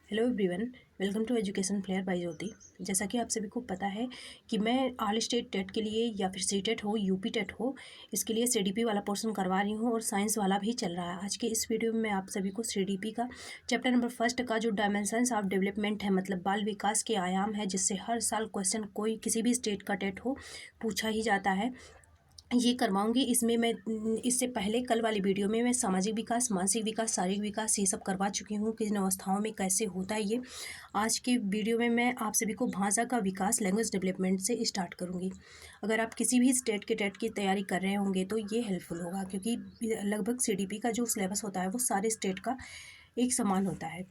Hello everyone, welcome to Education Flair by Jyoti. जैसा कि आप सभी को पता है कि मैं ऑल स्टेट टेट के लिए या फिर सी टेट हो, यूपी टेट हो, इसके लिए सीडीपी वाला पोर्शन करवा रही हूँ और साइंस वाला भी चल रहा है। आज के इस वीडियो में मैं आप सभी को सीडीपी का चैप्टर नंबर 1 का जो डायमेंशंस ऑफ डेवलपमेंट है, मतलब बाल विकास के आयाम है, जिससे हर साल क्वेश्चन कोई किसी भी स्टेट का टेट हो पूछा ही जाता है, ये करवाऊंगी। इसमें मैं इससे पहले कल वाली वीडियो में मैं सामाजिक विकास, मानसिक विकास, शारीरिक विकास ये सब करवा चुकी हूँ, किन अवस्थाओं में कैसे होता है ये। आज के वीडियो में मैं आप सभी को भाषा का विकास, लैंग्वेज डेवलपमेंट से स्टार्ट करूँगी। अगर आप किसी भी स्टेट के टेट की तैयारी कर रहे होंगे तो ये हेल्पफुल होगा, क्योंकि लगभग सीडीपी का जो सिलेबस होता है वो सारे स्टेट का एक समान होता है।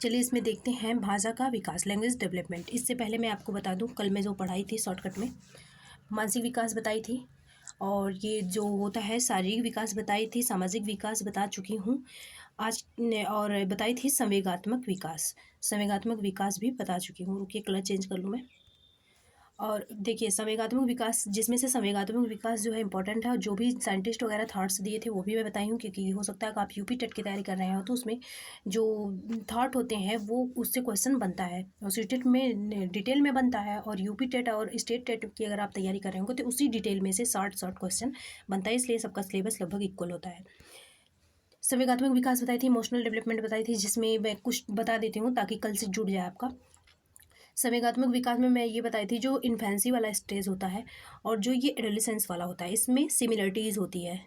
चलिए इसमें देखते हैं भाषा का विकास, लैंग्वेज डेवलपमेंट। इससे पहले मैं आपको बता दूँ, कल मैं जो पढ़ाई थी शॉर्टकट में मानसिक विकास बताई थी, और ये जो होता है शारीरिक विकास बताई थी, सामाजिक विकास बता चुकी हूँ आज ने, और बताई थी संवेगात्मक विकास। संवेगात्मक विकास भी बता चुकी हूँ। रुकिए कलर चेंज कर लूँ मैं। और देखिए संवेगात्मक विकास, जिसमें से संवेगात्मक विकास जो है इंपॉर्टेंट है, और जो भी साइंटिस्ट वगैरह थॉट्स दिए थे वो भी मैं बताई हूँ, क्योंकि हो सकता है कि आप यूपी टेट की तैयारी कर रहे हो तो उसमें जो थॉट होते हैं वो उससे क्वेश्चन बनता है, और सी टेट में डिटेल में बनता है, और यूपी टेट और स्टेट टेट की अगर आप तैयारी कर रहे होंगे तो उसी डिटेल में से शॉर्ट क्वेश्चन बनता है, इसलिए सबका सिलेबस लगभग इक्वल होता है। संवेगात्मक विकास बताई थी, इमोशनल डेवलपमेंट बताई थी, जिसमें मैं कुछ बता देती हूँ ताकि कल से जुड़ जाए आपका। संवेगात्मक विकास में मैं ये बताई थी जो इन्फेंसी वाला स्टेज होता है और जो ये एडोलेसेंस वाला होता है, इसमें सिमिलरिटीज़ होती है।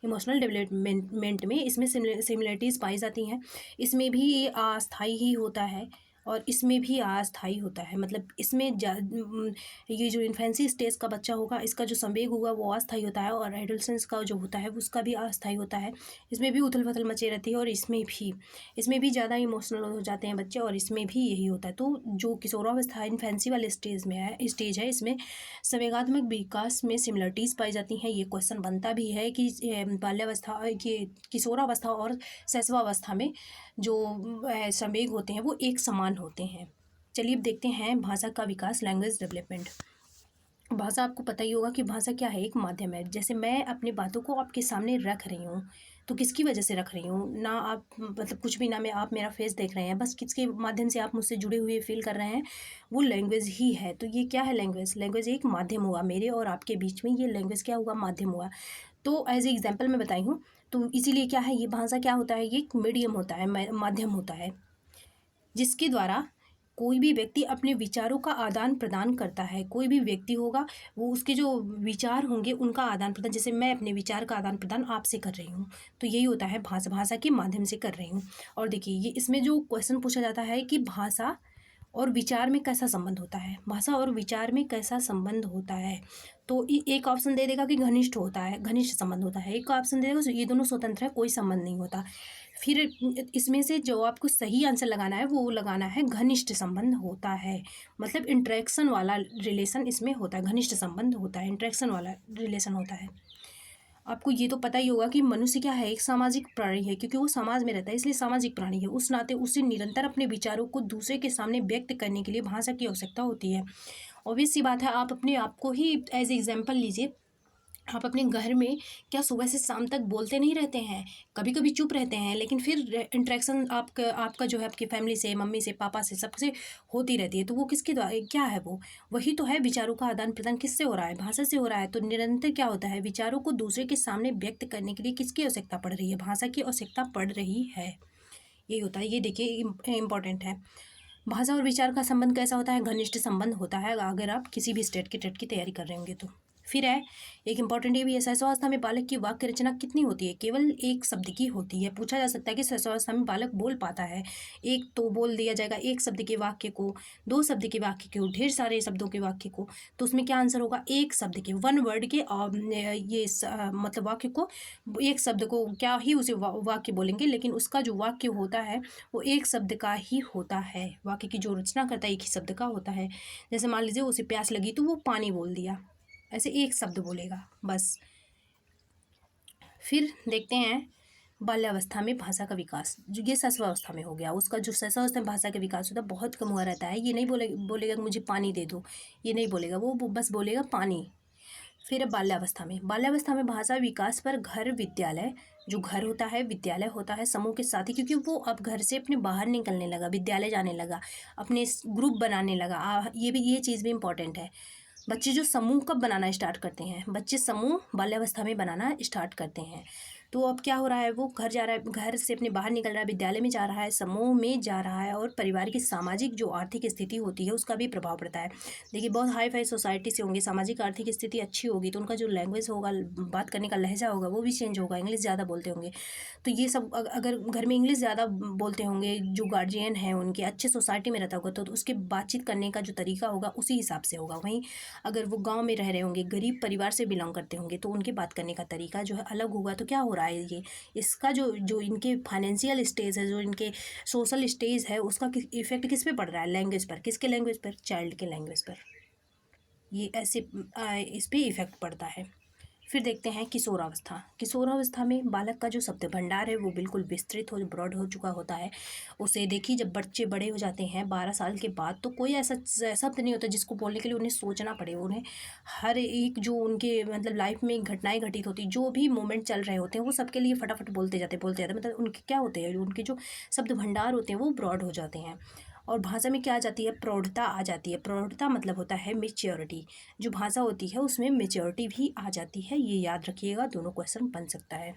इमोशनल डेवलपमेंट में इसमें सिमिलरिटीज़ पाई जाती हैं। इसमें भी ये अस्थाई ही होता है और इसमें भी अस्थाई होता है, मतलब इसमें ये जो इन्फेंसी स्टेज का बच्चा होगा इसका जो संवेग होगा वो अस्थाई होता है, और एडोलेसेंस का जो होता है उसका भी अस्थाई होता है। इसमें भी उथल पुथल मची रहती है, और इसमें भी ज़्यादा इमोशनल हो जाते हैं बच्चे, और इसमें भी यही होता है। तो जो किशोरावस्था इन्फेंसी वाले स्टेज है, इसमें संवेगात्मक विकास में सिमिलरिटीज़ पाई जाती हैं। ये क्वेश्चन बनता भी है कि बाल्यावस्था के किशोरावस्था और शैशवावस्था में जो संवेग होते हैं वो एक समान होते हैं। चलिए अब देखते हैं भाषा का विकास, लैंग्वेज डेवलपमेंट। भाषा, आपको पता ही होगा कि भाषा क्या है, एक माध्यम है। जैसे मैं अपनी बातों को आपके सामने रख रही हूँ तो किसकी वजह से रख रही हूँ ना, आप मतलब कुछ भी ना, मैं आप मेरा फेस देख रहे हैं, बस किसके माध्यम से आप मुझसे जुड़े हुए फील कर रहे हैं, वो लैंग्वेज ही है। तो ये क्या है, लैंग्वेज। लैंग्वेज एक माध्यम हुआ मेरे और आपके बीच में, ये लैंग्वेज क्या हुआ, माध्यम हुआ। तो एज ए एग्जाम्पल मैं बताई हूँ, तो इसीलिए क्या है, ये भाषा क्या होता है, ये एक मीडियम होता है, माध्यम होता है, जिसके द्वारा कोई भी व्यक्ति अपने विचारों का आदान प्रदान करता है। कोई भी व्यक्ति होगा, वो उसके जो विचार होंगे उनका आदान प्रदान, जैसे मैं अपने विचार का आदान प्रदान आपसे कर रही हूँ, तो यही होता है भाषा के माध्यम से कर रही हूँ। और देखिए ये इसमें जो क्वेश्चन पूछा जाता है कि भाषा और विचार में कैसा संबंध होता है, भाषा और विचार में कैसा संबंध होता है, तो एक ऑप्शन दे देगा कि घनिष्ठ होता है, घनिष्ठ संबंध होता है। एक ऑप्शन दे देगा ये दोनों स्वतंत्र है, कोई संबंध नहीं होता। फिर इसमें से जो आपको सही आंसर लगाना है वो लगाना है घनिष्ठ संबंध होता है, मतलब इंटरेक्शन वाला रिलेशन इसमें होता है, घनिष्ठ संबंध होता है, इंटरेक्शन वाला रिलेशन होता है। आपको ये तो पता ही होगा कि मनुष्य क्या है, एक सामाजिक प्राणी है, क्योंकि वो समाज में रहता है इसलिए सामाजिक प्राणी है। उस नाते उसे निरंतर अपने विचारों को दूसरे के सामने व्यक्त करने के लिए भाषा की आवश्यकता होती है। ऑब्वियस सी बात है, आप अपने आप को ही एज एग्जाम्पल लीजिए। आप अपने घर में क्या सुबह से शाम तक बोलते नहीं रहते हैं, कभी कभी चुप रहते हैं, लेकिन फिर इंटरेक्शन आपका जो है आपकी फैमिली से, मम्मी से, पापा से, सबसे होती रहती है। तो वो किसके द्वारा, क्या है वो, वही तो है, विचारों का आदान प्रदान किससे हो रहा है, भाषा से हो रहा है। तो निरंतर क्या होता है, विचारों को दूसरे के सामने व्यक्त करने के लिए किसकी आवश्यकता पड़ रही है, भाषा की आवश्यकता पड़ रही है। यही होता है, ये देखिए इंपॉर्टेंट है। भाषा और विचार का संबंध कैसा होता है, घनिष्ठ संबंध होता है, अगर आप किसी भी स्टेट के टेट की तैयारी कर रहे होंगे तो। फिर है एक इंपॉर्टेंट ये भी है, शैशवावस्था में बालक की वाक्य रचना कितनी होती है, केवल एक शब्द की होती है। पूछा जा सकता है कि शैशवावस्था में बालक बोल पाता है, एक तो बोल दिया जाएगा एक शब्द के वाक्य को, दो शब्द के वाक्य को, ढेर सारे शब्दों के वाक्य को, तो उसमें क्या आंसर होगा, एक शब्द के, वन वर्ड के मतलब वाक्य को, एक शब्द को क्या ही उसे वाक्य बोलेंगे, लेकिन उसका जो वाक्य होता है वो एक शब्द का ही होता है। वाक्य की जो रचना करता है एक ही शब्द का होता है। जैसे मान लीजिए उसे प्यास लगी तो वो पानी बोल दिया, ऐसे एक शब्द बोलेगा बस। फिर देखते हैं बाल्यावस्था में भाषा का विकास, जो ये शैशवावस्था में हो गया, उसका जो शैशवावस्था में भाषा का विकास होता है बहुत कम हुआ रहता है। ये नहीं बोलेगा कि मुझे पानी दे दो, ये नहीं बोलेगा, वो बस बोलेगा पानी। फिर बाल्यावस्था में भाषा विकास पर घर विद्यालय, जो घर होता है विद्यालय होता है समूह के साथ ही, क्योंकि वो अब घर से अपने बाहर निकलने लगा, विद्यालय जाने लगा, अपने ग्रुप बनाने लगा। ये चीज़ भी इम्पॉर्टेंट है। बच्चे जो समूह कब बनाना स्टार्ट करते हैं, बच्चे समूह बाल्यावस्था में बनाना स्टार्ट करते हैं। तो अब क्या हो रहा है, वो घर जा रहा है, घर से अपने बाहर निकल रहा है, विद्यालय में जा रहा है, समूह में जा रहा है, और परिवार की सामाजिक जो आर्थिक स्थिति होती है उसका भी प्रभाव पड़ता है। देखिए बहुत हाई फाई सोसाइटी से होंगे, सामाजिक आर्थिक स्थिति अच्छी होगी तो उनका जो लैंग्वेज होगा, बात करने का लहजा होगा वो भी चेंज होगा, इंग्लिश ज़्यादा बोलते होंगे। तो ये सब अगर घर में इंग्लिश ज़्यादा बोलते होंगे, जो गार्जियन हैं उनके अच्छे सोसाइटी में रहता होगा तो उसके बातचीत करने का जो तरीका होगा उसी हिसाब से होगा। वहीं अगर वो गांव में रह रहे होंगे, गरीब परिवार से बिलोंग करते होंगे, तो उनके बात करने का तरीका जो है अलग होगा। तो क्या हो रहा है, ये इसका जो इनके फाइनेंशियल स्टेज है, जो इनके सोशल स्टेज है, उसका इफेक्ट किस पे पड़ रहा है, लैंग्वेज पर। किसके लैंग्वेज पर, चाइल्ड के लैंग्वेज पर। ये ऐसे इस पे इफेक्ट पड़ता है। फिर देखते हैं किशोरावस्था में बालक का जो शब्द भंडार है वो बिल्कुल विस्तृत हो, ब्रॉड हो चुका होता है। उसे देखिए जब बच्चे बड़े हो जाते हैं 12 साल के बाद, तो कोई ऐसा शब्द नहीं होता जिसको बोलने के लिए उन्हें सोचना पड़े। उन्हें हर एक जो उनके मतलब लाइफ में घटनाएं घटित होती, जो भी मोमेंट चल रहे होते हैं, वो सबके लिए फटाफट बोलते जाते मतलब उनके क्या होते हैं, उनके जो शब्द भंडार होते हैं वो ब्रॉड हो जाते हैं। और भाषा में क्या आ जाती है, प्रौढ़ता आ जाती है। प्रौढ़ता मतलब होता है मेच्योरिटी। जो भाषा होती है उसमें मेच्योरिटी भी आ जाती है, ये याद रखिएगा, दोनों क्वेश्चन बन सकता है।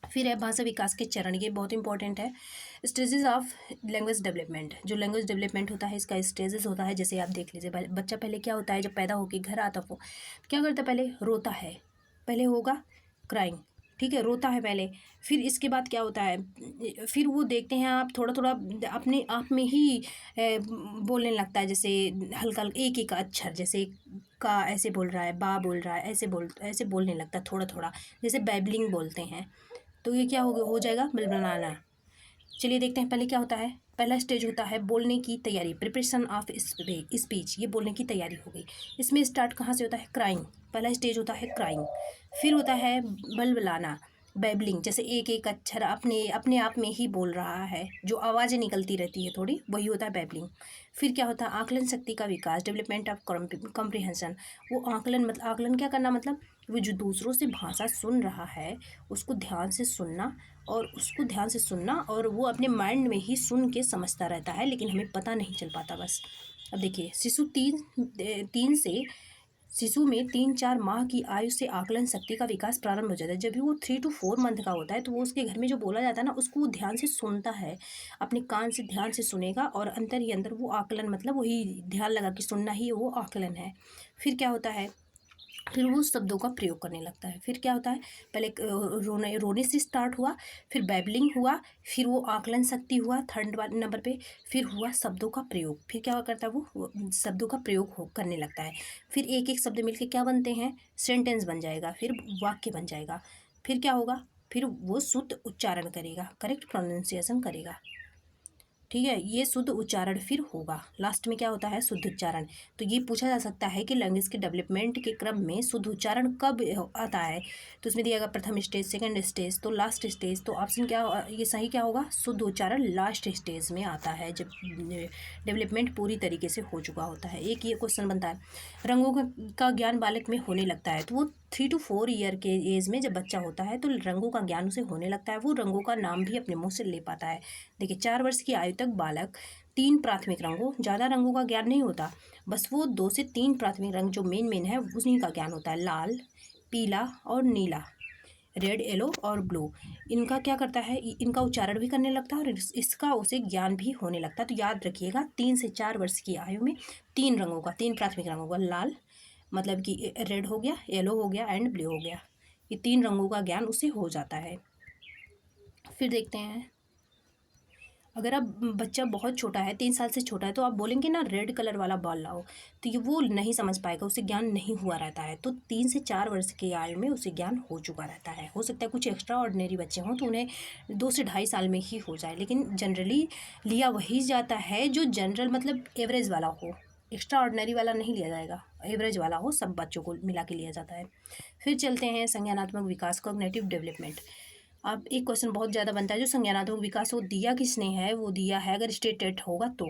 फिर है भाषा विकास के चरण, ये बहुत इंपॉर्टेंट है। स्टेजेस ऑफ लैंग्वेज डेवलपमेंट, जो लैंग्वेज डेवलपमेंट होता है इसका स्टेजेस होता है। जैसे आप देख लीजिए, बच्चा पहले क्या होता है, जब पैदा होकर घर आता वो क्या करता है, पहले रोता है, पहले होगा क्राइंग, ठीक है, रोता है पहले। फिर इसके बाद क्या होता है, फिर वो देखते हैं आप थोड़ा थोड़ा अपने आप में ही बोलने लगता है, जैसे हल्का हल्का एक एक अक्षर, जैसे का ऐसे बोल रहा है, बा बोल रहा है, ऐसे बोलने लगता है थोड़ा थोड़ा, जैसे बैबलिंग बोलते हैं। तो ये क्या हो जाएगा, बलबलाना। चलिए देखते हैं पहले क्या होता है। पहला स्टेज होता है बोलने की तैयारी, प्रिपरेशन ऑफ स्पीच, ये बोलने की तैयारी हो गई। इसमें स्टार्ट कहाँ से होता है, क्राइंग, पहला स्टेज होता है क्राइंग। फिर होता है बलबलाना, बैबलिंग, जैसे एक एक अक्षर अपने अपने आप में ही बोल रहा है, जो आवाज़ें निकलती रहती है थोड़ी, वही होता है बैबलिंग। फिर क्या होता है, आकलन शक्ति का विकास, डेवलपमेंट ऑफ कॉम्प्रिहेंशन। वो आकलन मतलब, आकलन क्या करना मतलब, वो जो दूसरों से भाषा सुन रहा है उसको ध्यान से सुनना, और वो अपने माइंड में ही सुन के समझता रहता है, लेकिन हमें पता नहीं चल पाता बस। अब देखिए शिशु में 3-4 माह की आयु से आकलन शक्ति का विकास प्रारंभ हो जाता है। जब भी वो 3 to 4 मंथ का होता है तो वो उसके घर में जो बोला जाता है ना उसको वो ध्यान से सुनता है, अपने कान से ध्यान से सुनेगा, और अंदर ही अंदर वो आकलन मतलब वही ध्यान लगा कि सुनना ही वो आकलन है। फिर क्या होता है, फिर वो शब्दों का प्रयोग करने लगता है। फिर क्या होता है, पहले रोने से स्टार्ट हुआ, फिर बैबलिंग हुआ, फिर वो आकलन शक्ति हुआ थर्ड नंबर पे, फिर हुआ शब्दों का प्रयोग। फिर क्या करता है, वो शब्दों का प्रयोग करने लगता है। फिर एक एक शब्द मिलके क्या बनते हैं, सेंटेंस बन जाएगा, फिर वाक्य बन जाएगा। फिर क्या होगा, फिर वो शुद्ध उच्चारण करेगा, करेक्ट प्रोनाउंसिएशन करेगा, ठीक है, ये शुद्ध उच्चारण फिर होगा। लास्ट में क्या होता है, शुद्ध उच्चारण। तो ये पूछा जा सकता है कि लैंग्वेज के डेवलपमेंट के क्रम में शुद्ध उच्चारण कब आता है, तो इसमें दिया गया प्रथम स्टेज, सेकंड स्टेज, तो लास्ट स्टेज। तो ऑप्शन क्या, ये सही क्या होगा, शुद्ध उच्चारण लास्ट स्टेज में आता है, जब डेवलपमेंट पूरी तरीके से हो चुका होता है। एक ये क्वेश्चन बनता है, रंगों का ज्ञान बालक में होने लगता है, तो वो 3 to 4 ईयर के एज में जब बच्चा होता है तो रंगों का ज्ञान उसे होने लगता है, वो रंगों का नाम भी अपने मुंह से ले पाता है। देखिए 4 वर्ष की आयु तक बालक 3 प्राथमिक रंगों, ज़्यादा रंगों का ज्ञान नहीं होता, बस वो 2 से 3 प्राथमिक रंग जो मेन है उन्हीं का ज्ञान होता है, लाल, पीला और नीला, रेड, येलो और ब्लू। इनका क्या करता है, इनका उच्चारण भी करने लगता है और इसका उसे ज्ञान भी होने लगता है। तो याद रखिएगा 3 से 4 वर्ष की आयु में 3 रंगों का, 3 प्राथमिक रंगों का, लाल मतलब कि रेड हो गया, येलो हो गया एंड ब्लू हो गया, ये 3 रंगों का ज्ञान उसे हो जाता है। फिर देखते हैं, अगर अब बच्चा बहुत छोटा है, 3 साल से छोटा है, तो आप बोलेंगे ना रेड कलर वाला बॉल लाओ, तो ये वो नहीं समझ पाएगा, उसे ज्ञान नहीं हुआ रहता है। तो 3 से 4 वर्ष की आयु में उसे ज्ञान हो चुका रहता है। हो सकता है कुछ एक्स्ट्रा ऑर्डिनरी बच्चे हों तो उन्हें 2 से ढाई साल में ही हो जाए, लेकिन जनरली लिया वही जाता है जो जनरल मतलब एवरेज वाला हो, एक्स्ट्रा ऑर्डिनरी वाला नहीं लिया जाएगा, एवरेज वाला हो, सब बच्चों को मिला के लिया जाता है। फिर चलते हैं संज्ञानात्मक विकास, कॉग्निटिव डेवलपमेंट। अब एक क्वेश्चन बहुत ज़्यादा बनता है, जो संज्ञानात्मक विकास वो दिया किसने है, वो दिया है अगर स्टेटेड होगा तो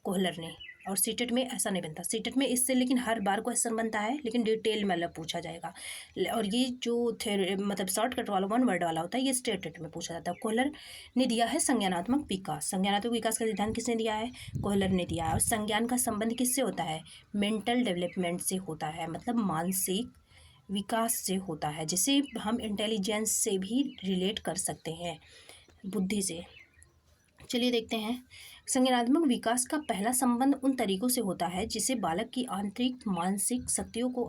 कोहलर ने, और सीटेट में ऐसा नहीं बनता। सीटेट में इससे लेकिन हर बार क्वेश्चन बनता है, लेकिन डिटेल में अलग पूछा जाएगा। और ये जो मतलब शॉर्टकट वाला 1 वर्ड वाला होता है, ये स्टेटेट में पूछा जाता है। कोहलर ने दिया है संज्ञानात्मक विकास। संज्ञानात्मक विकास का सिद्धांत किसने दिया है? कोहलर ने दिया है। और संज्ञान का संबंध किससे होता है? मेंटल डेवलपमेंट से होता है, मतलब मानसिक विकास से होता है, जिसे हम इंटेलिजेंस से भी रिलेट कर सकते हैं, बुद्धि से। चलिए देखते हैं। संज्ञानात्मक विकास का पहला संबंध उन तरीकों से होता है जिसे बालक की आंतरिक मानसिक शक्तियों को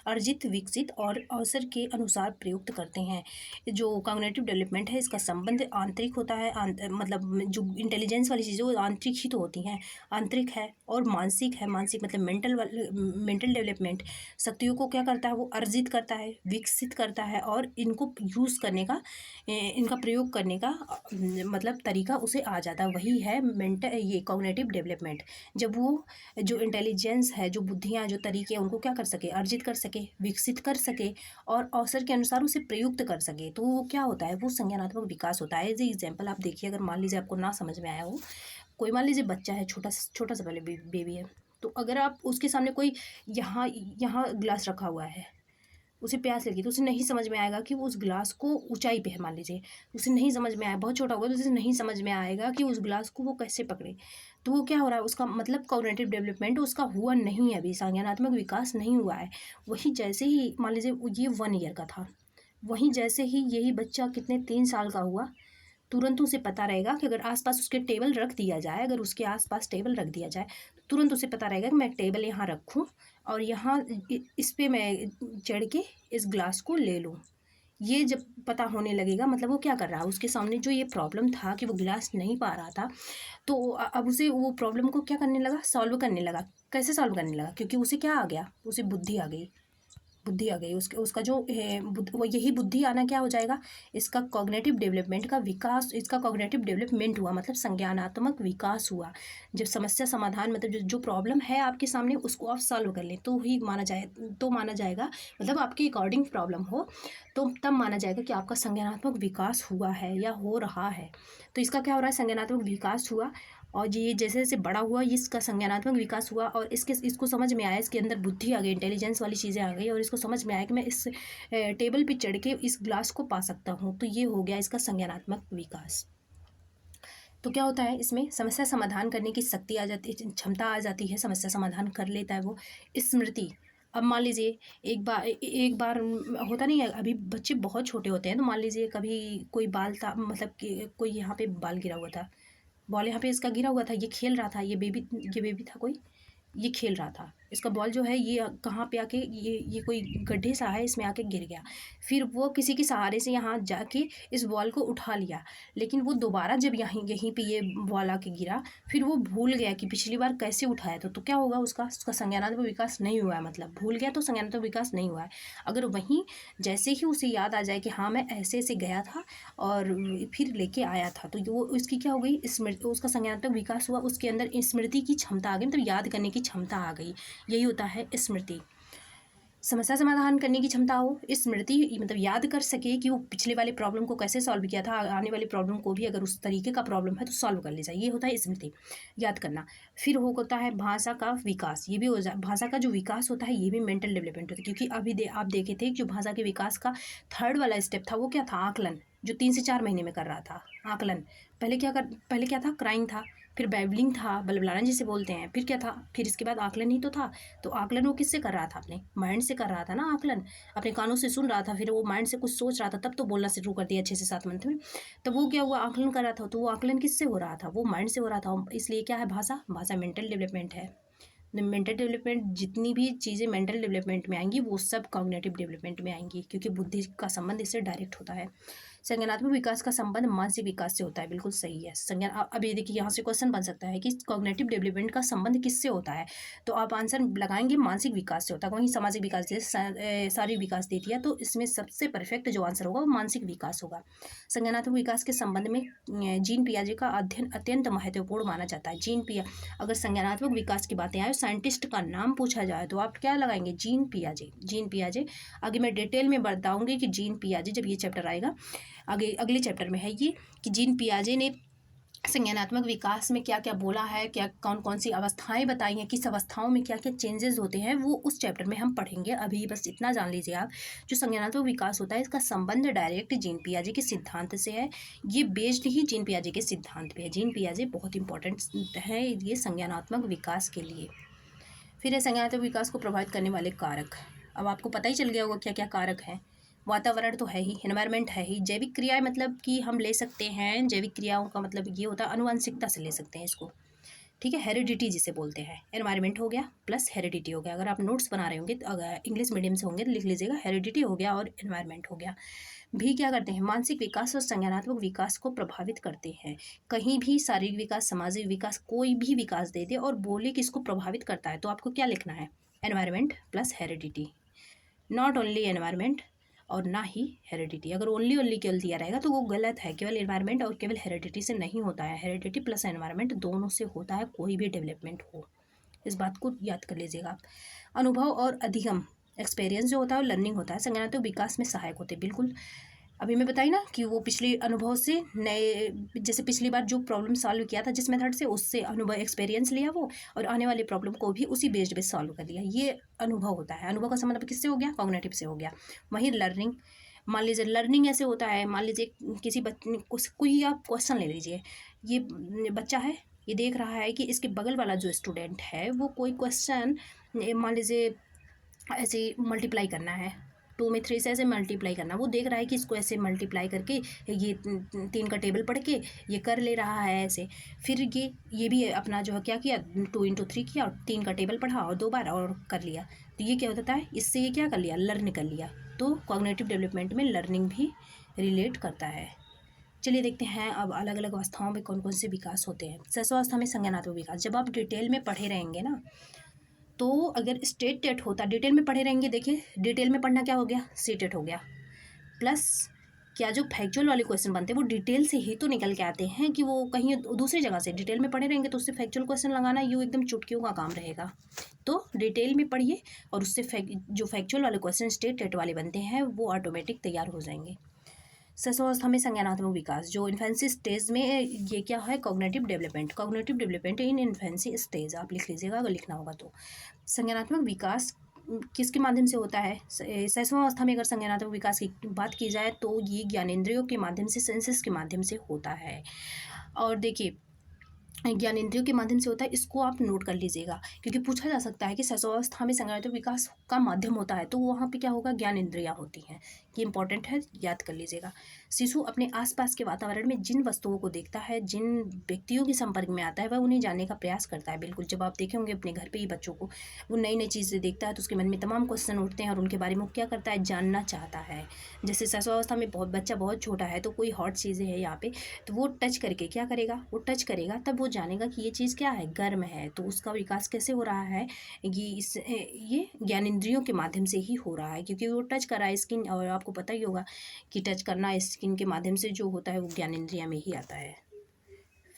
अर्जित विकसित और अवसर के अनुसार प्रयुक्त करते हैं। जो कॉग्निटिव डेवलपमेंट है, इसका संबंध आंतरिक होता है। मतलब जो इंटेलिजेंस वाली चीज़ें वो आंतरिक ही तो होती हैं, आंतरिक है। और मानसिक है, मानसिक मतलब मेंटल डेवलपमेंट शक्तियों को क्या करता है? वो अर्जित करता है, विकसित करता है, और इनको यूज़ करने का, इनका प्रयोग करने का मतलब तरीका उसे आ जाता है। वही है ये कॉग्निटिव डेवलपमेंट। जब वो जो इंटेलिजेंस है, जो बुद्धियाँ, जो तरीके, उनको क्या कर सके? अर्जित कर सके, विकसित कर सके, और अवसर के अनुसार उसे प्रयुक्त कर सके, तो वो क्या होता है? वो संज्ञानात्मक विकास होता है। एज एग्जाम्पल आप देखिए, अगर मान लीजिए आपको ना समझ में आया हो, कोई मान लीजिए बच्चा है, छोटा सा पहले बेबी है, तो अगर आप उसके सामने कोई यहाँ यहाँ ग्लास रखा हुआ है, उसे प्यास लगी, तो उसे नहीं समझ में आएगा कि वो उस ग्लास को ऊंचाई पे है, मान लीजिए उसे नहीं समझ में आया, बहुत छोटा होगा तो उसे नहीं समझ में आएगा कि उस ग्लास को वो कैसे पकड़े। तो वो क्या हो रहा है? उसका मतलब कॉग्निटिव डेवलपमेंट उसका हुआ नहीं है, अभी संज्ञानात्मक विकास नहीं हुआ है। वही जैसे ही मान लीजिए ये 1 ईयर का था, वहीं जैसे ही यही बच्चा कितने 3 साल का हुआ, तुरंत उसे पता रहेगा कि अगर आसपास उसके टेबल रख दिया जाए, अगर उसके आसपास टेबल रख दिया जाए, तो तुरंत उसे पता रहेगा कि मैं टेबल यहाँ रखूँ और यहाँ इस पे मैं चढ़ के इस ग्लास को ले लूँ। ये जब पता होने लगेगा, मतलब वो क्या कर रहा है? उसके सामने जो ये प्रॉब्लम था कि वो गिलास नहीं पा रहा था, तो अब उसे वो प्रॉब्लम को क्या करने लगा? सॉल्व करने लगा। कैसे सॉल्व करने लगा? क्योंकि उसे क्या आ गया? उसे बुद्धि आ गई। बुद्धि आ गई उसका जो वो यही बुद्धि आना क्या हो जाएगा? इसका कॉग्निटिव डेवलपमेंट का विकास, इसका कॉग्निटिव डेवलपमेंट हुआ, मतलब संज्ञानात्मक विकास हुआ। जब समस्या समाधान, मतलब जो प्रॉब्लम है आपके सामने, उसको आप सॉल्व कर लें तो ही माना जाएगा, मतलब आपके अकॉर्डिंग प्रॉब्लम हो तो तब माना जाएगा कि आपका संज्ञानात्मक विकास हुआ है या हो रहा है। तो इसका क्या हो रहा है? संज्ञानात्मक विकास हुआ, और ये जैसे जैसे बड़ा हुआ, इसका संज्ञानात्मक विकास हुआ, और इसको समझ में आया, इसके अंदर बुद्धि आ गई, इंटेलिजेंस वाली चीज़ें आ गई, और इसको समझ में आया कि मैं इस टेबल पे चढ़ के इस ग्लास को पा सकता हूँ। तो ये हो गया इसका संज्ञानात्मक विकास। तो क्या होता है इसमें? समस्या समाधान करने की शक्ति आ जाती है, क्षमता आ जाती है, समस्या समाधान कर लेता है वो। स्मृति, अब मान लीजिए एक बार होता नहीं है, अभी बच्चे बहुत छोटे होते हैं, तो मान लीजिए कभी कोई बाल था, मतलब कि कोई यहाँ पे बाल गिरा हुआ था, बॉल यहाँ पे इसका गिरा हुआ था, ये खेल रहा था, ये बेबी था कोई, ये खेल रहा था, इसका बॉल जो है ये कहाँ पे आके ये कोई गड्ढे सा है, इसमें आके गिर गया। फिर वो किसी के सहारे से यहाँ जाके इस बॉल को उठा लिया, लेकिन वो दोबारा जब यहीं पे ये बॉल आके गिरा, फिर वो भूल गया कि पिछली बार कैसे उठाया था। तो क्या होगा? उसका संज्ञानात्मक विकास नहीं हुआ है, मतलब भूल गया तो संज्ञानात्मक विकास नहीं हुआ है। अगर वहीं जैसे ही उसे याद आ जाए कि हाँ मैं ऐसे ऐसे गया था और फिर लेके आया था, तो वो उसकी क्या हो गई? स्मृति, उसका संज्ञानात्मक विकास हुआ, उसके अंदर स्मृति की क्षमता आ गई, मतलब याद करने की क्षमता आ गई। यही होता है स्मृति। समस्या समाधान करने की क्षमता हो, स्मृति मतलब याद कर सके कि वो पिछले वाले प्रॉब्लम को कैसे सॉल्व किया था, आने वाली प्रॉब्लम को भी अगर उस तरीके का प्रॉब्लम है तो सॉल्व कर ले जाए। ये होता है स्मृति, याद करना। फिर होता है भाषा का विकास। ये भी हो जाए, भाषा का जो विकास होता है ये भी मेंटल डेवलपमेंट होता है, क्योंकि अभी आप देखे थे जो भाषा के विकास का 3rd वाला स्टेप था वो क्या था? आकलन, जो 3 से 4 महीने में कर रहा था। आकलन पहले क्या था? क्राइंग था, फिर बैबलिंग था, बलबलाना जिसे बोलते हैं, फिर क्या था? फिर इसके बाद आकलन ही तो था। तो आकलन वो किससे कर रहा था? अपने माइंड से कर रहा था ना आकलन, अपने कानों से सुन रहा था, फिर वो माइंड से कुछ सोच रहा था, तब तो बोलना शुरू कर दिया 6 से 7 मंथ में। तब वो क्या हुआ? आकलन कर रहा था। तो वो आकलन किससे हो रहा था? वो माइंड से हो रहा था। इसलिए क्या है? भाषा मेंटल डेवलपमेंट है। मेंटल डेवलपमेंट, जितनी भी चीज़ें मेंटल डेवलपमेंट में आएंगी वो सब कॉग्निटिव डेवलपमेंट में आएंगी, क्योंकि बुद्धि का संबंध इससे डायरेक्ट होता है। संज्ञानात्मक विकास का संबंध मानसिक विकास से होता है, बिल्कुल सही है। अब ये देखिए, यहाँ से क्वेश्चन बन सकता है कि कॉग्निटिव डेवलपमेंट का संबंध किससे होता है, तो आप आंसर लगाएंगे मानसिक विकास से होता है। वहीं सामाजिक विकास से शारीरिक विकास दे दिया, तो इसमें सबसे परफेक्ट जो आंसर होगा वो मानसिक विकास होगा। संज्ञानात्मक विकास के संबंध में जीन पियाजे का अध्ययन अत्यंत महत्वपूर्ण माना जाता है। अगर संज्ञानात्मक विकास की बातें आए, साइंटिस्ट का नाम पूछा जाए, तो आप क्या लगाएंगे? जीन पियाजे। आगे मैं डिटेल में बताऊंगी कि जीन पियाजे, जब ये चैप्टर आएगा, आगे अगले चैप्टर में है ये, कि जीन पियाजे ने संज्ञानात्मक विकास में क्या क्या बोला है, क्या कौन कौन सी अवस्थाएं बताई हैं, किस अवस्थाओं में क्या क्या चेंजेस होते हैं, वो उस चैप्टर में हम पढ़ेंगे। अभी बस इतना जान लीजिए आप, जो संज्ञानात्मक विकास होता है इसका संबंध डायरेक्ट जीन पियाजे के सिद्धांत से है। ये बेस्ड ही जीन पियाजे के सिद्धांत पे है। जीन पियाजे बहुत इंपॉर्टेंट है ये संज्ञानात्मक विकास के लिए। फिर है संज्ञानात्मक विकास को प्रभावित करने वाले कारक। अब आपको पता ही चल गया होगा क्या क्या कारक हैं। वातावरण तो है ही, एनवायरनमेंट है ही, जैविक क्रियाएं मतलब कि हम ले सकते हैं, जैविक क्रियाओं का मतलब ये होता है अनुवांशिकता से ले सकते हैं इसको, ठीक है, हेरिडिटी जिसे बोलते हैं। एनवायरनमेंट हो गया प्लस हेरिडिटी हो गया। अगर आप नोट्स बना रहे होंगे तो अगर इंग्लिश मीडियम से होंगे तो लिख लीजिएगा, हेरिडिटी हो गया और एनवायरनमेंट हो गया। भी क्या करते हैं, मानसिक विकास और संज्ञानात्मक विकास को प्रभावित करते हैं। कहीं भी शारीरिक विकास, सामाजिक विकास, कोई भी विकास दे दे और बोले कि इसको प्रभावित करता है, तो आपको क्या लिखना है, environment plus heredity. Not only environment और ना ही हेरिडिटी। अगर ओनली ओनली केवल दिया रहेगा तो वो गलत है। केवल एनवायरनमेंट और केवल हेरिडिटी से नहीं होता है, हेरिडिटी प्लस एनवायरनमेंट दोनों से होता है कोई भी डेवलपमेंट हो। इस बात को याद कर लीजिएगा आप। अनुभव और अधिगम, एक्सपीरियंस जो होता है और लर्निंग होता है, संज्ञानात्मक विकास में सहायक होते हैं। बिल्कुल अभी मैं बताई ना कि वो पिछले अनुभव से नए, जैसे पिछली बार जो प्रॉब्लम सॉल्व किया था जिस मेथड से, उससे अनुभव एक्सपीरियंस लिया वो, और आने वाले प्रॉब्लम को भी उसी बेस्ड पे सॉल्व कर लिया। ये अनुभव होता है। अनुभव का संबंध किससे हो गया, कॉग्निटिव से हो गया। वहीं लर्निंग, मान लीजिए लर्निंग ऐसे होता है, मान लीजिए किसी बच्चे कोई आप क्वेश्चन ले लीजिए, ये बच्चा है, ये देख रहा है कि इसके बगल वाला जो स्टूडेंट है वो कोई क्वेश्चन, मान लीजिए ऐसे मल्टीप्लाई करना है, 2 में 3 से ऐसे मल्टीप्लाई करना, वो देख रहा है कि इसको ऐसे मल्टीप्लाई करके ये 3 का टेबल पढ़ के ये कर ले रहा है ऐसे। फिर ये भी अपना जो है क्या किया, 2 × 3 किया और 3 का टेबल पढ़ा और 2 बार और कर लिया। तो ये क्या होता है, इससे ये क्या कर लिया, लर्न कर लिया। तो कॉग्निटिव डेवलपमेंट में लर्निंग भी रिलेट करता है। चलिए देखते हैं अब अलग अलग अवस्थाओं में कौन कौन से विकास होते हैं। शैशवावस्था में संज्ञानात्मक विकास, जब आप डिटेल में पढ़े रहेंगे ना, तो अगर स्टेट टेट होता, डिटेल में पढ़े रहेंगे, देखिए डिटेल में पढ़ना क्या हो गया, सी टेट हो गया। प्लस क्या जो फैक्चुअल वाले क्वेश्चन बनते हैं वो डिटेल से ही तो निकल के आते हैं कि वो कहीं दूसरी जगह से, डिटेल में पढ़े रहेंगे तो उससे फैक्चुअल क्वेश्चन लगाना यूँ एकदम चुटकियों का काम रहेगा। तो डिटेल में पढ़िए और उससे जो फैक्चुअल वाले क्वेश्चन स्टेट टेट वाले बनते हैं वो ऑटोमेटिक तैयार हो जाएंगे। शैशवावस्था में संज्ञानात्मक विकास, जो इन्फेंसी स्टेज में, ये क्या है, cognitive development. Cognitive development in infancy stage, आप लिख लीजिएगा अगर लिखना होगा तो। संज्ञानात्मक विकास किसके माध्यम से होता है, शैशवावस्था में अगर संज्ञानात्मक विकास की बात की जाए तो ये ज्ञानेंद्रियों के माध्यम से, सेंसेस के माध्यम से होता है। और देखिए ज्ञानेंद्रियों के माध्यम से होता है, इसको आप नोट कर लीजिएगा क्योंकि पूछा जा सकता है कि शैशवावस्था में संज्ञानात्मक विकास का माध्यम होता है तो वहाँ पे क्या होगा, ज्ञानेंद्रियाँ होती हैं। ये इंपॉर्टेंट है, याद कर लीजिएगा। शिशु अपने आसपास के वातावरण में जिन वस्तुओं को देखता है, जिन व्यक्तियों के संपर्क में आता है, वह उन्हें जानने का प्रयास करता है। बिल्कुल, जब आप देखे होंगे अपने घर पे ही बच्चों को, वो नई नई चीज़ें देखता है तो उसके मन में तमाम क्वेश्चन उठते हैं और उनके बारे में वो क्या करता है, जानना चाहता है। जैसे शैशवावस्था में बच्चा बहुत छोटा है तो कोई हॉट चीज़ें है यहाँ पे, तो वो टच करके क्या करेगा, वो टच करेगा तब वो जानेगा कि ये चीज़ क्या है, गर्म है। तो उसका विकास कैसे हो रहा है, ये ज्ञानेंद्रियों के माध्यम से ही हो रहा है क्योंकि वो टच कर रहा है स्किन, और आपको पता ही होगा कि टच करना स्किन के माध्यम से जो होता है वो ज्ञानेंद्रिया में ही आता है।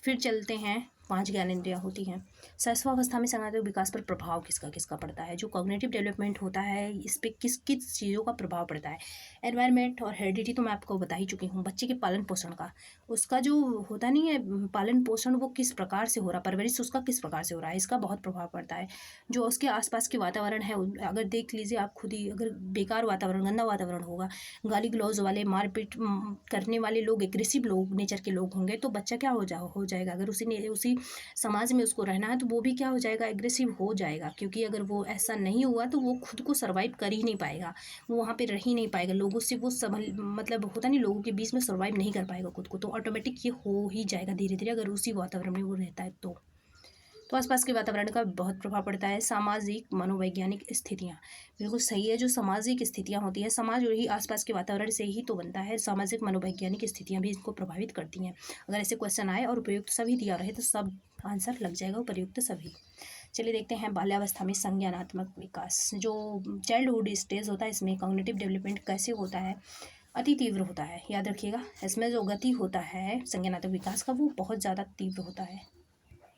फिर चलते हैं, 5 ज्ञानेंद्रियाँ होती हैं। शैशवावस्था में संज्ञानात्मक विकास पर प्रभाव किसका किसका पड़ता है, जो कॉग्निटिव डेवलपमेंट होता है इस पर किस किस चीज़ों का प्रभाव पड़ता है। एनवायरनमेंट और हेरिडिटी तो मैं आपको बता ही चुकी हूँ। बच्चे के पालन पोषण का, उसका जो होता नहीं है पालन पोषण, वो किस प्रकार से हो रहा, परवरिश उसका किस प्रकार से हो रहा है, इसका बहुत प्रभाव पड़ता है। जो उसके आसपास के वातावरण है, अगर देख लीजिए आप खुद ही, अगर बेकार वातावरण, गंदा वातावरण होगा, गाली गलौज वाले, मारपीट करने वाले लोग, एग्रेसिव लोग, नेचर के लोग होंगे, तो बच्चा क्या हो जाएगा, अगर उसी समाज में उसको रहना है तो वो भी क्या हो जाएगा, एग्रेसिव हो जाएगा। क्योंकि अगर वो ऐसा नहीं हुआ तो वो खुद को सर्वाइव कर ही नहीं पाएगा, वो वहाँ पे रह ही नहीं पाएगा, लोगों से वो मतलब होता नहीं, लोगों के बीच में सर्वाइव नहीं कर पाएगा खुद को, तो ऑटोमेटिक ये हो ही जाएगा धीरे धीरे अगर उसी वातावरण में वो रहता है तो आसपास के वातावरण का बहुत प्रभाव पड़ता है। सामाजिक मनोवैज्ञानिक स्थितियाँ, बिल्कुल सही है, जो सामाजिक स्थितियाँ होती है, समाज और ही आसपास के वातावरण से ही तो बनता है। सामाजिक मनोवैज्ञानिक स्थितियाँ भी इसको प्रभावित करती हैं। अगर ऐसे क्वेश्चन आए और उपयुक्त सभी दिया रहे तो सब आंसर लग जाएगा, उपयुक्त सभी। चलिए देखते हैं बाल्यावस्था में संज्ञानात्मक विकास, जो चाइल्डहुड स्टेज होता है, इसमें कॉग्निटिव डेवलपमेंट कैसे होता है, अति तीव्र होता है। याद रखिएगा, इसमें जो गति होता है संज्ञानात्मक विकास का वो बहुत ज़्यादा तीव्र होता है,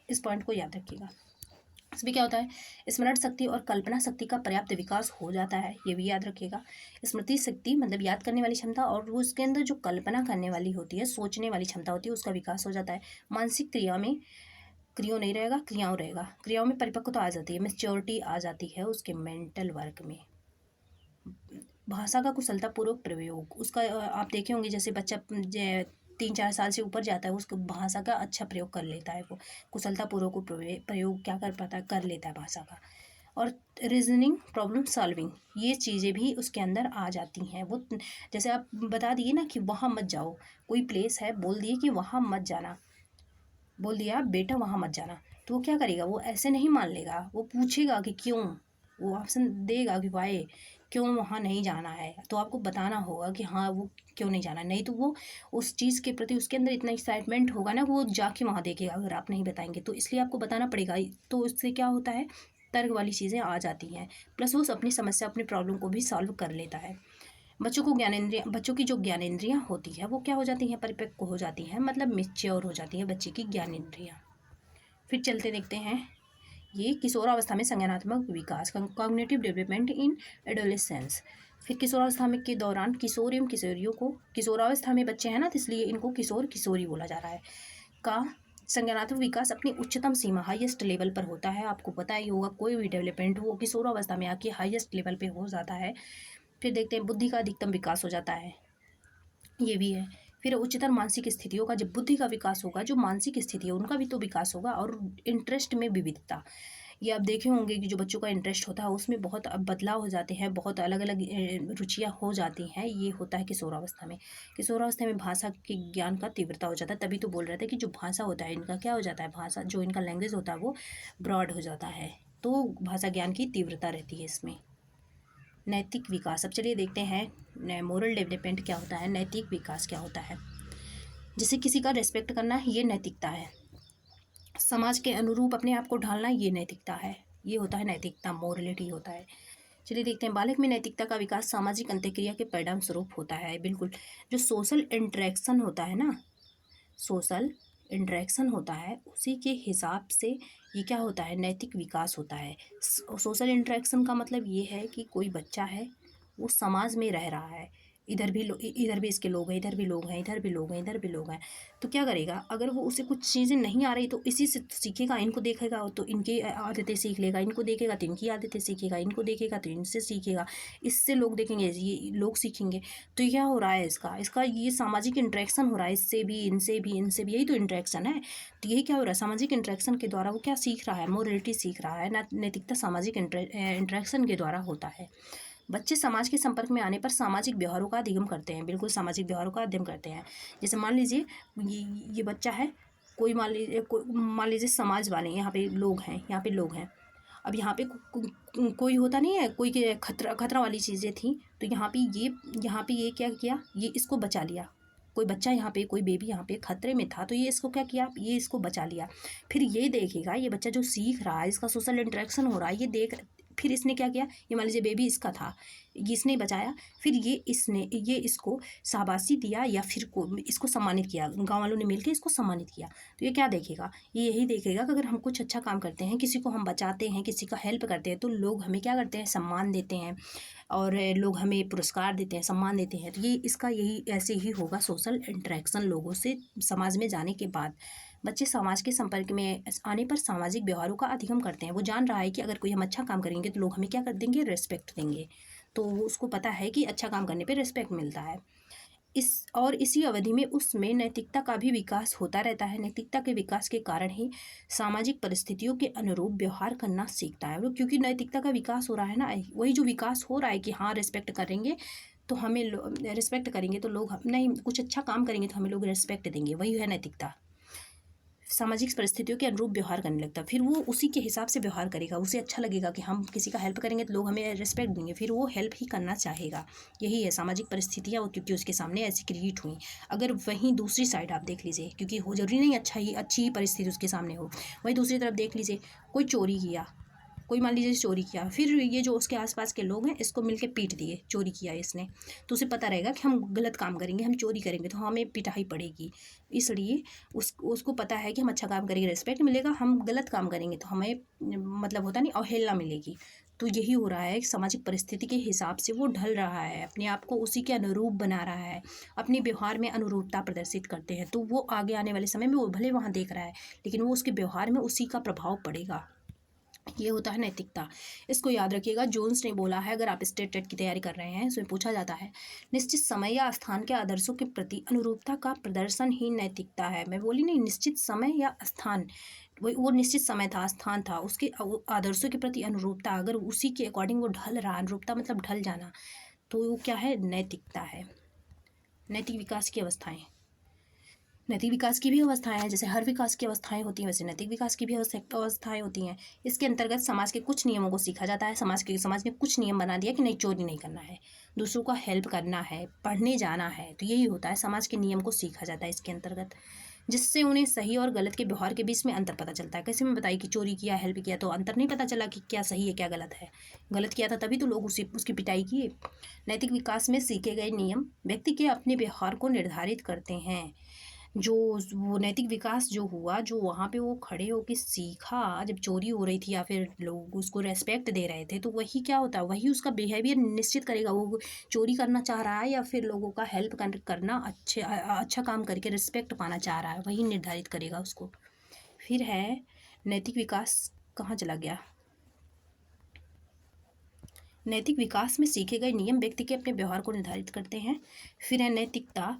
इस पॉइंट को याद रखिएगा। इसमें क्या होता है, स्मरण शक्ति और कल्पना शक्ति का पर्याप्त विकास हो जाता है, ये भी याद रखिएगा। स्मृति शक्ति मतलब याद करने वाली क्षमता, और वो उसके अंदर जो कल्पना करने वाली होती है, सोचने वाली क्षमता होती है, उसका विकास हो जाता है। मानसिक क्रिया में क्रियाओं नहीं रहेगा, क्रियाओं रहेगा। क्रियाओं में परिपक्वता आ जाती है, मैच्योरिटी आ जाती है उसके मेंटल वर्क में। भाषा का कुशलतापूर्वक प्रयोग, उसका आप देखे होंगे जैसे बच्चा 3-4 साल से ऊपर जाता है, उसको भाषा का अच्छा प्रयोग कर लेता है, वो कुशलतापूर्वक प्रयोग क्या कर पाता है, कर लेता है भाषा का। और रीजनिंग, प्रॉब्लम सॉल्विंग, ये चीज़ें भी उसके अंदर आ जाती हैं। वो जैसे आप बता दिए ना कि वहाँ मत जाओ, कोई प्लेस है, बोल दिए कि वहाँ मत जाना, बोल दिया बेटा वहाँ मत जाना, तो वो क्या करेगा, वो ऐसे नहीं मान लेगा, वो पूछेगा कि क्यों, वो ऑप्शन देगा कि वाई, क्यों वहाँ नहीं जाना है, तो आपको बताना होगा कि हाँ वो क्यों नहीं जाना, नहीं तो वो उस चीज़ के प्रति उसके अंदर इतना एक्साइटमेंट होगा ना, वो जाके वहाँ देखेगा अगर आप नहीं बताएंगे तो, इसलिए आपको बताना पड़ेगा। तो उससे क्या होता है, तर्क वाली चीज़ें आ जाती हैं, प्लस वो अपनी समस्या, अपनी प्रॉब्लम को भी सॉल्व कर लेता है। बच्चों की जो ज्ञानेंद्रियाँ होती है वो क्या हो जाती हैं, परिपक्व हो जाती हैं, मतलब मेच्योर हो जाती हैं बच्चे की ज्ञानेंद्रियाँ। फिर चलते देखते हैं, ये किशोरावस्था में संज्ञानात्मक विकास, कॉग्निटिव डेवलपमेंट इन एडोलेसेंस। फिर किशोरावस्था में के दौरान किशोर एवं किशोरियों को, किशोरावस्था में बच्चे हैं ना, तो इसलिए इनको किशोर किशोरी बोला जा रहा है, का संज्ञानात्मक विकास अपनी उच्चतम सीमा, हाईएस्ट लेवल पर होता है। आपको पता ही होगा, कोई भी डेवलपमेंट हो किशोरावस्था में आके हाईएस्ट लेवल पे हो जाता है। फिर देखते हैं बुद्धि का अधिकतम विकास हो जाता है, ये भी है। फिर उच्चतर मानसिक स्थितियों का, जब बुद्धि का विकास होगा, जो मानसिक स्थिति है उनका भी तो विकास होगा। और इंटरेस्ट में विविधता, ये आप देखे होंगे कि जो बच्चों का इंटरेस्ट होता है उसमें बहुत बदलाव हो जाते हैं, बहुत अलग अलग रुचियाँ हो जाती हैं, ये होता है किशोरावस्था में। किशोरावस्था में भाषा के ज्ञान का तीव्रता हो जाता है, तभी तो बोल रहे थे कि जो भाषा होता है इनका क्या हो जाता है, भाषा जो इनका लैंग्वेज होता है वो ब्रॉड हो जाता है, तो भाषा ज्ञान की तीव्रता रहती है इसमें। नैतिक विकास, अब चलिए देखते हैं मोरल डेवलपमेंट क्या होता है, नैतिक विकास क्या होता है। जैसे किसी का रेस्पेक्ट करना, ये नैतिकता है। समाज के अनुरूप अपने आप को ढालना, ये नैतिकता है, ये होता है नैतिकता, मोरलिटी होता है। चलिए देखते हैं, बालक में नैतिकता का विकास सामाजिक अंतःक्रिया के परिणाम स्वरूप होता है। बिल्कुल, जो सोशल इंटरेक्शन होता है ना, सोशल इंटरेक्शन होता है, उसी के हिसाब से ये क्या होता है, नैतिक विकास होता है। सोशल इंटरेक्शन का मतलब ये है कि कोई बच्चा है, वो समाज में रह रहा है, इधर भी इसके लोग हैं, इधर भी लोग हैं, इधर भी लोग हैं, इधर भी लोग हैं, तो क्या करेगा, अगर वो उसे कुछ चीज़ें नहीं आ रही तो इसी से सीखेगा, इनको देखेगा तो इनकी आदतें सीख लेगा, इनको देखेगा तो इनकी आदतें सीखेगा, इनको देखेगा तो इनसे सीखेगा, इससे लोग देखेंगे, ये लोग सीखेंगे। तो ये क्या हो रहा है, इसका ये सामाजिक इंटरेक्शन हो रहा है, इससे भी, इनसे भी, इनसे भी, यही तो इंटरेक्शन है। तो यही क्या हो रहा है, सामाजिक इंटरेक्शन के द्वारा वो क्या सीख रहा है, मोरलिटी सीख रहा है। नैतिकता सामाजिक इंटरेक्शन के द्वारा होता है। बच्चे समाज के संपर्क में आने पर सामाजिक व्यवहारों का अध्ययन करते हैं, बिल्कुल सामाजिक व्यवहारों का अध्ययन करते हैं। जैसे मान लीजिए ये बच्चा है, कोई मान लीजिए समाज वाले, यहाँ पे लोग हैं, यहाँ पे लोग हैं, अब यहाँ पे कोई होता नहीं है, कोई के खतरा वाली चीज़ें थी, तो यहाँ पे ये क्या किया, ये इसको बचा लिया। कोई बच्चा यहाँ पे, कोई बेबी यहाँ पे खतरे में था, तो ये इसको क्या किया, ये इसको बचा लिया। फिर ये देखेगा, ये बच्चा जो सीख रहा है, इसका सोशल इंटरेक्शन हो रहा है, ये देख, फिर इसने क्या किया, ये मान लीजिए बेबी इसका था, इसने बचाया, फिर ये इसको शाबाशी दिया, या फिर इसको सम्मानित किया, गांव वालों ने मिलकर इसको सम्मानित किया। तो ये क्या देखेगा, ये यही देखेगा कि अगर हम कुछ अच्छा काम करते हैं, किसी को हम बचाते हैं, किसी का हेल्प करते हैं, तो लोग हमें क्या करते हैं, सम्मान देते हैं, और लोग हमें पुरस्कार देते हैं, सम्मान देते हैं। तो ये इसका यही ऐसे ही होगा, सोशल इंटरेक्शन लोगों से समाज में जाने के बाद बच्चे समाज के संपर्क में आने पर सामाजिक व्यवहारों का अध्ययन करते हैं। वो जान रहा है कि अगर कोई हम अच्छा काम करेंगे तो लोग हमें क्या कर देंगे, रेस्पेक्ट देंगे, तो उसको पता है कि अच्छा काम करने पे रेस्पेक्ट मिलता है। इसी अवधि में उसमें नैतिकता का भी विकास होता रहता है। नैतिकता के विकास के कारण ही सामाजिक परिस्थितियों के अनुरूप व्यवहार करना सीखता है वो, क्योंकि नैतिकता का विकास हो रहा है ना, वही जो विकास हो रहा है कि हाँ रेस्पेक्ट करेंगे तो हमें रेस्पेक्ट करेंगे तो लोग, नहीं कुछ अच्छा काम करेंगे तो हमें लोग रेस्पेक्ट देंगे, वही है नैतिकता। सामाजिक परिस्थितियों के अनुरूप व्यवहार करने लगता है, फिर वो उसी के हिसाब से व्यवहार करेगा, उसे अच्छा लगेगा कि हम किसी का हेल्प करेंगे तो लोग हमें रिस्पेक्ट देंगे, फिर वो हेल्प ही करना चाहेगा। यही है सामाजिक परिस्थितियाँ, क्योंकि उसके सामने ऐसी क्रिएट हुई। अगर वहीं दूसरी साइड आप देख लीजिए, क्योंकि हो जरूरी नहीं अच्छी ही परिस्थिति उसके सामने हो, वहीं दूसरी तरफ देख लीजिए, कोई चोरी किया, कोई मान लीजिए चोरी किया, फिर ये जो उसके आसपास के लोग हैं इसको मिलके पीट दिए, चोरी किया इसने, तो उसे पता रहेगा कि हम गलत काम करेंगे, हम चोरी करेंगे तो हमें पिटाई पड़ेगी। इसलिए उसको पता है कि हम अच्छा काम करेंगे रिस्पेक्ट मिलेगा, हम गलत काम करेंगे तो हमें मतलब होता नहीं अवहेलना मिलेगी। तो यही हो रहा है कि सामाजिक परिस्थिति के हिसाब से वो ढल रहा है, अपने आप को उसी के अनुरूप बना रहा है, अपने व्यवहार में अनुरूपता प्रदर्शित करते हैं। तो वो आगे आने वाले समय में वो भले वहाँ देख रहा है लेकिन वो उसके व्यवहार में उसी का प्रभाव पड़ेगा। ये होता है नैतिकता। इसको याद रखिएगा, जोन्स ने बोला है, अगर आप स्टेट टेट की तैयारी कर रहे हैं इसमें पूछा जाता है, निश्चित समय या स्थान के आदर्शों के प्रति अनुरूपता का प्रदर्शन ही नैतिकता है। मैं बोली नहीं, निश्चित समय या स्थान, वो निश्चित समय था, स्थान था, उसके आदर्शों के प्रति अनुरूपता, अगर उसी के अकॉर्डिंग वो ढल रहा, अनुरूपता मतलब ढल जाना, तो वो क्या है, नैतिकता है। नैतिक विकास की अवस्थाएं, नैतिक विकास की भी अवस्थाएं हैं, जैसे हर विकास की अवस्थाएं होती हैं वैसे नैतिक विकास की भी अवस्थाएं होती हैं। इसके अंतर्गत समाज के कुछ नियमों को सीखा जाता है। समाज ने कुछ नियम बना दिया कि नहीं, चोरी नहीं करना है, दूसरों का हेल्प करना है, पढ़ने जाना है, तो यही होता है, समाज के नियम को सीखा जाता है इसके अंतर्गत, जिससे उन्हें सही और गलत के व्यवहार के बीच में अंतर पता चलता है। कैसे मैं बताई कि चोरी किया, हेल्प किया, तो अंतर नहीं पता चला कि क्या सही है क्या गलत है, गलत किया था तभी तो लोग उसकी पिटाई किए। नैतिक विकास में सीखे गए नियम व्यक्ति के अपने व्यवहार को निर्धारित करते हैं। जो वो नैतिक विकास जो हुआ, जो वहाँ पे वो खड़े होके सीखा जब चोरी हो रही थी या फिर लोग उसको रेस्पेक्ट दे रहे थे, तो वही क्या होता है, वही उसका बिहेवियर निश्चित करेगा, वो चोरी करना चाह रहा है या फिर लोगों का हेल्प करना, अच्छा काम करके रिस्पेक्ट पाना चाह रहा है, वही निर्धारित करेगा उसको। फिर है नैतिक विकास, कहाँ चला गया, नैतिक विकास में सीखे गए नियम व्यक्ति के अपने व्यवहार को निर्धारित करते हैं। फिर है नैतिकता।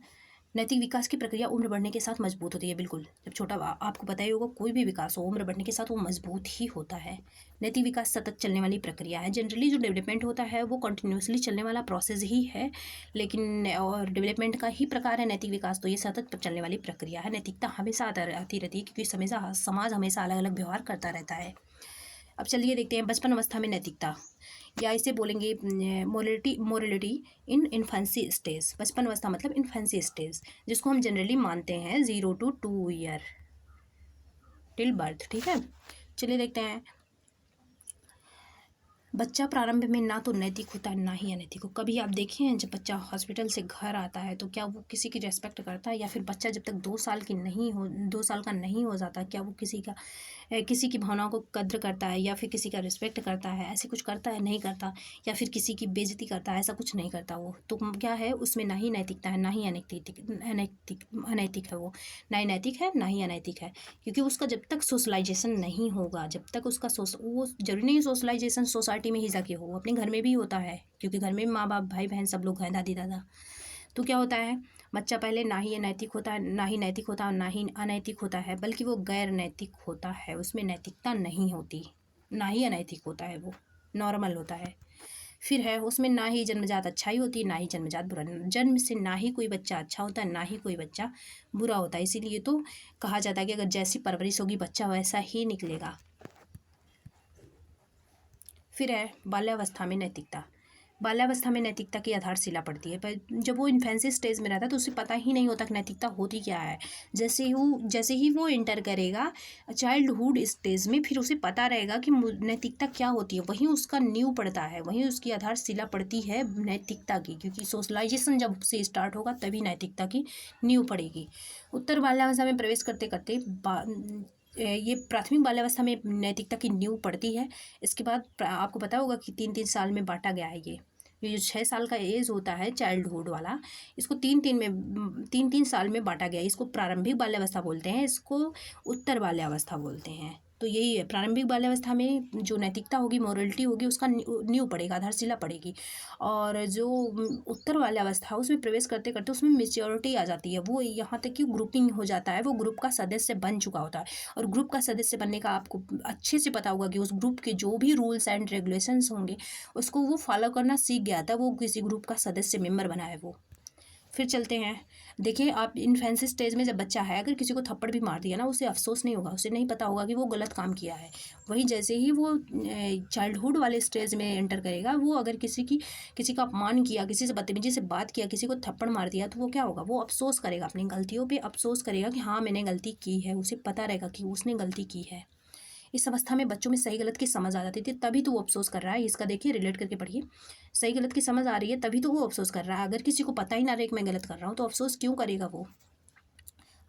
नैतिक विकास की प्रक्रिया उम्र बढ़ने के साथ मजबूत होती है। बिल्कुल, जब छोटा आपको पता ही होगा, कोई भी विकास हो उम्र बढ़ने के साथ वो मजबूत ही होता है। नैतिक विकास सतत चलने वाली प्रक्रिया है। जनरली जो डेवलपमेंट होता है वो कंटिन्यूसली चलने वाला प्रोसेस ही है, लेकिन और डेवलपमेंट का ही प्रकार है नैतिक विकास, तो ये सतत चलने वाली प्रक्रिया है। नैतिकता हमेशा आती रहती है क्योंकि समाज हमेशा अलग अलग व्यवहार करता रहता है। अब चलिए देखते हैं बचपन अवस्था में नैतिकता, या इसे बोलेंगे मोरलिटी इन इन्फेंसी स्टेज। बचपन अवस्था मतलब इन्फेंसी स्टेज, जिसको हम जनरली मानते हैं 0 to 2 ईयर टिल बर्थ। ठीक है, चलिए देखते हैं। बच्चा प्रारंभ में ना तो नैतिक होता है ना ही अनैतिक हो। कभी आप देखे हैं जब बच्चा हॉस्पिटल से घर आता है तो क्या वो किसी की रेस्पेक्ट करता है, या फिर बच्चा जब तक 2 साल का नहीं हो जाता, क्या वो किसी की भावनाओं को कद्र करता है या फिर किसी का रिस्पेक्ट करता है, ऐसे कुछ करता है, नहीं करता, या फिर किसी की बेइज्जती करता है, ऐसा कुछ नहीं करता वो। तो क्या है, उसमें ना ही नैतिकता है ना ही अनैतिक है वो, ना ही नैतिक है ना ही अनैतिक है, क्योंकि उसका जब तक सोशलाइजेशन नहीं होगा, जब तक उसका वो जरूरी नहीं सोशलाइजेशन सोसाइटी में ही जाके हो, अपने घर में भी होता है, क्योंकि घर में माँ बाप भाई बहन सब लोग हैं, दादी दादा। तो क्या होता है, बच्चा पहले ना ही नैतिक होता है, ना ही नैतिक होता है, ना ही अनैतिक होता है, बल्कि वो गैर नैतिक होता है, उसमें नैतिकता नहीं होती, ना ही अनैतिक होता है, वो नॉर्मल होता है। फिर है उसमें ना ही जन्मजात अच्छाई होती है ना ही जन्मजात बुरा। जन्म से ना ही कोई बच्चा अच्छा होता है ना ही कोई बच्चा बुरा होता है, इसीलिए तो कहा जाता है कि अगर जैसी परवरिश होगी बच्चा वैसा ही निकलेगा। फिर है बाल्यावस्था में नैतिकता। बाल्यावस्था में नैतिकता की आधारशिला पड़ती है, पर जब वो इन्फेंसी स्टेज में रहता है तो उसे पता ही नहीं होता कि नैतिकता होती क्या है। जैसे ही वो इंटर करेगा चाइल्डहुड स्टेज में, फिर उसे पता रहेगा कि नैतिकता क्या होती है, वहीं उसका नींव पड़ता है, वहीं उसकी आधारशिला पड़ती है नैतिकता की, क्योंकि सोशलाइजेशन जब से स्टार्ट होगा तभी नैतिकता की नींव पड़ेगी। उत्तर बाल्यावस्था में प्रवेश करते करते ये प्राथमिक बाल्यावस्था में नैतिकता की नींव पड़ती है। इसके बाद आपको पता होगा कि 3-3 साल में बांटा गया है। ये जो 6 साल का एज होता है चाइल्डहुड वाला, इसको 3-3 साल में बांटा गया है। इसको प्रारंभिक बाल्यावस्था बोलते हैं, इसको उत्तर बाल्यावस्था बोलते हैं। तो यही है, प्रारंभिक बाल्यावस्था में जो नैतिकता होगी, मोरलिटी होगी, उसका नींव पड़ेगा, आधारशिला पड़ेगी। और जो उत्तर बाल्यावस्था उसमें प्रवेश करते करते उसमें मेच्योरिटी आ जाती है, वो यहाँ तक कि ग्रुपिंग हो जाता है, वो ग्रुप का सदस्य बन चुका होता है। और ग्रुप का सदस्य बनने का आपको अच्छे से पता होगा कि उस ग्रुप के जो भी रूल्स एंड रेगुलेशंस होंगे उसको वो फॉलो करना सीख गया था, वो किसी ग्रुप का सदस्य मेंबर बना है वो। फिर चलते हैं, देखिए आप इन्फेंसी स्टेज में जब बच्चा है, अगर किसी को थप्पड़ भी मार दिया ना, उसे अफसोस नहीं होगा, उसे नहीं पता होगा कि वो गलत काम किया है। वहीं जैसे ही वो चाइल्डहुड वाले स्टेज में एंटर करेगा, वो अगर किसी का अपमान किया, किसी से बदतमीजी से बात किया, किसी को थप्पड़ मार दिया, तो वो क्या होगा, वो अफसोस करेगा, अपनी गलतियों पर अफसोस करेगा कि हाँ मैंने गलती की है, उसे पता रहेगा कि उसने गलती की है। इस अवस्था में बच्चों में सही गलत की समझ आ जाती थी, तभी तो वो अफसोस कर रहा है। इसका देखिए रिलेट करके पढ़िए, सही गलत की समझ आ रही है तभी तो वो अफसोस कर रहा है। अगर किसी को पता ही ना रहे कि मैं गलत कर रहा हूँ तो अफसोस क्यों करेगा वो।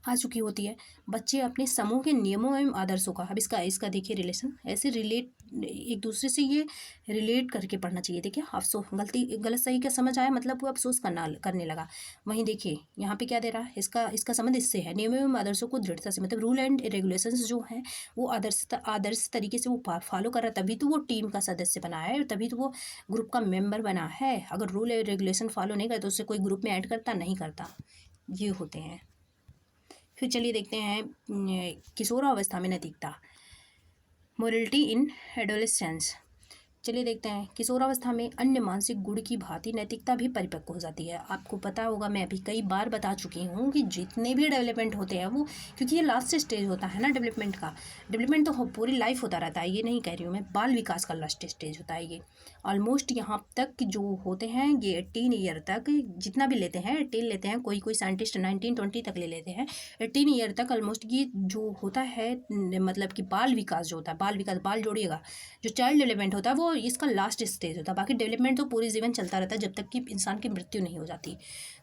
आ चुकी होती है। बच्चे अपने समूह के नियमों एवं आदर्शों का, अब इसका इसका देखिए रिलेशन, ऐसे रिलेट एक दूसरे से ये रिलेट करके पढ़ना चाहिए। देखिए अफसोस, गलत सही का समझ आया मतलब वो अफसोस करने लगा। वहीं देखिए यहाँ पे क्या दे रहा है, इसका इसका संबंध इससे है, नियमों एवं आदर्शों को दृढ़ता से, मतलब रूल एंड रेगुलेशंस जो है वो आदर्श तरीके से वो फॉलो कर रहा है, तभी तो वो टीम का सदस्य बना है, तभी तो वो ग्रुप का मेंबर बना है। अगर रूल रेगुलेशन फॉलो नहीं करे तो उससे कोई ग्रुप में ऐड करता नहीं करता, ये होते हैं। फिर चलिए देखते हैं किशोरावस्था में नैतिकता, मोरलिटी इन एडोलेसेंस। चलिए देखते हैं किशोरावस्था में अन्य मानसिक गुण की भांति नैतिकता भी परिपक्व हो जाती है। आपको पता होगा, मैं अभी कई बार बता चुकी हूँ कि जितने भी डेवलपमेंट होते हैं वो, क्योंकि ये लास्ट स्टेज होता है ना डेवलपमेंट का, डेवलपमेंट तो पूरी लाइफ होता रहता है, ये नहीं कह रही हूँ मैं, बाल विकास का लास्ट स्टेज होता है ये। ऑलमोस्ट यहाँ तक जो होते हैं ये 18 ईयर तक, जितना भी लेते हैं 18 लेते हैं, कोई कोई साइंटिस्ट 19-20 तक ले लेते हैं, 18 ईयर तक ऑलमोस्ट ये जो होता है, मतलब कि बाल विकास जो होता है, बाल विकास, बाल जोड़िएगा, जो चाइल्ड डेवलपमेंट होता है वो इसका लास्ट स्टेज होता है। बाकी डेवलपमेंट तो पूरे जीवन चलता रहता है जब तक कि इंसान की मृत्यु नहीं हो जाती।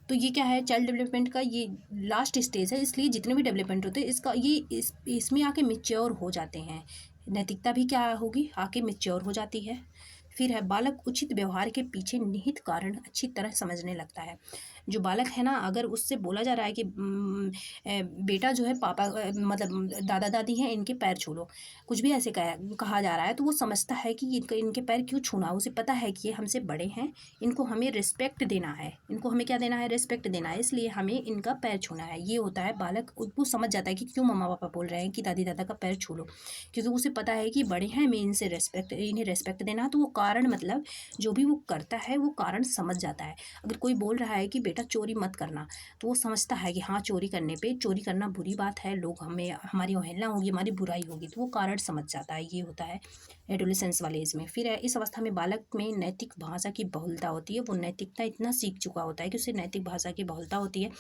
तो ये क्या है, चाइल्ड डेवलपमेंट का ये लास्ट स्टेज है, इसलिए जितने भी डेवलपमेंट होते हैं इसका ये इसमें आके मिच्योर हो जाते हैं। नैतिकता भी क्या होगी, आके मिच्योर हो जाती है। फिर है बालक उचित व्यवहार के पीछे निहित कारण अच्छी तरह समझने लगता है। जो बालक है ना, अगर उससे बोला जा रहा है कि बेटा जो है पापा मतलब दादा दादी हैं इनके पैर छू लो, कुछ भी ऐसे कहा जा रहा है, तो वो समझता है कि इनके पैर क्यों छूना। उसे पता है कि ये हमसे बड़े हैं, इनको हमें रिस्पेक्ट देना है, इनको हमें क्या देना है, रिस्पेक्ट देना है, इसलिए हमें इनका पैर छूना है। ये होता है बालक, वो समझ जाता है कि क्यों मम्मा पापा बोल रहे हैं कि दादी दादा का पैर छू लो, क्योंकि उसे पता है कि बड़े हैं, हमें इन्हें रेस्पेक्ट देना है। तो वो कारण, मतलब जो भी वो करता है वो कारण समझ जाता है। अगर कोई बोल रहा है कि बेटा चोरी मत करना, तो वो समझता है कि हाँ चोरी करना बुरी बात है, लोग हमारी अवहेलना होगी, हमारी बुराई होगी, तो वो कारण समझ जाता है। ये होता है एडोलेसेंस वाले एज में। फिर इस अवस्था में बालक में नैतिक भाषा की बहुलता होती है, वो नैतिकता इतना सीख चुका होता है कि उसे नैतिक भाषा की बहुलता होती है।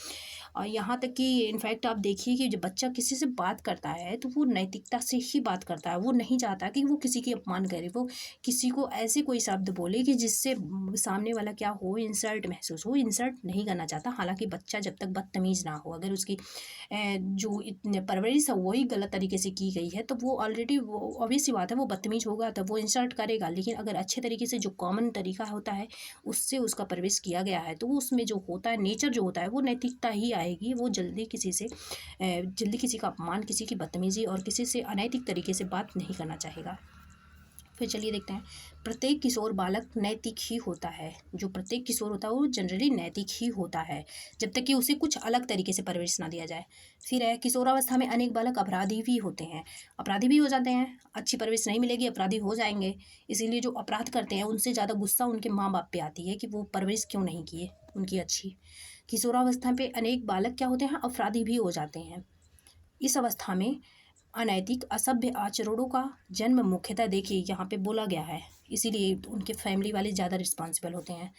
और यहाँ तक कि इनफैक्ट आप देखिए कि जब बच्चा किसी से बात करता है तो वो नैतिकता से ही बात करता है। वो नहीं चाहता कि वो किसी की अपमान करे, वो किसी को ऐसे कोई शब्द बोले कि जिससे सामने वाला क्या हो, इंसल्ट महसूस हो, इंसल्ट नहीं करना चाहता। हालांकि बच्चा जब तक बदतमीज़ ना हो, अगर उसकी जो इतने परवरिश है वही गलत तरीके से की गई है, तो वो ऑलरेडी, वो ऑब्वियस सी बात है, वो बदतमीज़ होगा तब वो इंसल्ट करेगा। लेकिन अगर अच्छे तरीके से, जो कॉमन तरीका होता है उससे उसका परवरिश किया गया है, तो उसमें जो होता है, नेचर जो होता है, वो नैतिकता ही आएगी। वो जल्दी किसी का अपमान, किसी की बदतमीज़ी और किसी से अनैतिक तरीके से बात नहीं करना चाहेगा। फिर चलिए देखते हैं, प्रत्येक किशोर बालक नैतिक ही होता है। जो प्रत्येक किशोर होता है वो जनरली नैतिक ही होता है, जब तक कि उसे कुछ अलग तरीके से परवरिश ना दिया जाए। फिर है किशोरावस्था में अनेक बालक अपराधी भी होते हैं, अपराधी भी हो जाते हैं। अच्छी परवरिश नहीं मिलेगी, अपराधी हो जाएंगे। इसीलिए जो अपराध करते हैं उनसे ज़्यादा गुस्सा उनके माँ बाप पे आती है कि वो परवरिश क्यों नहीं किए उनकी अच्छी। किशोरावस्था पे अनेक बालक क्या होते हैं, अपराधी भी हो जाते हैं। इस अवस्था में अनैतिक असभ्य आचरणों का जन्म मुख्यतः, देखिए यहाँ पे बोला गया है, इसीलिए उनके फैमिली वाले ज़्यादा रिस्पॉन्सिबल होते हैं।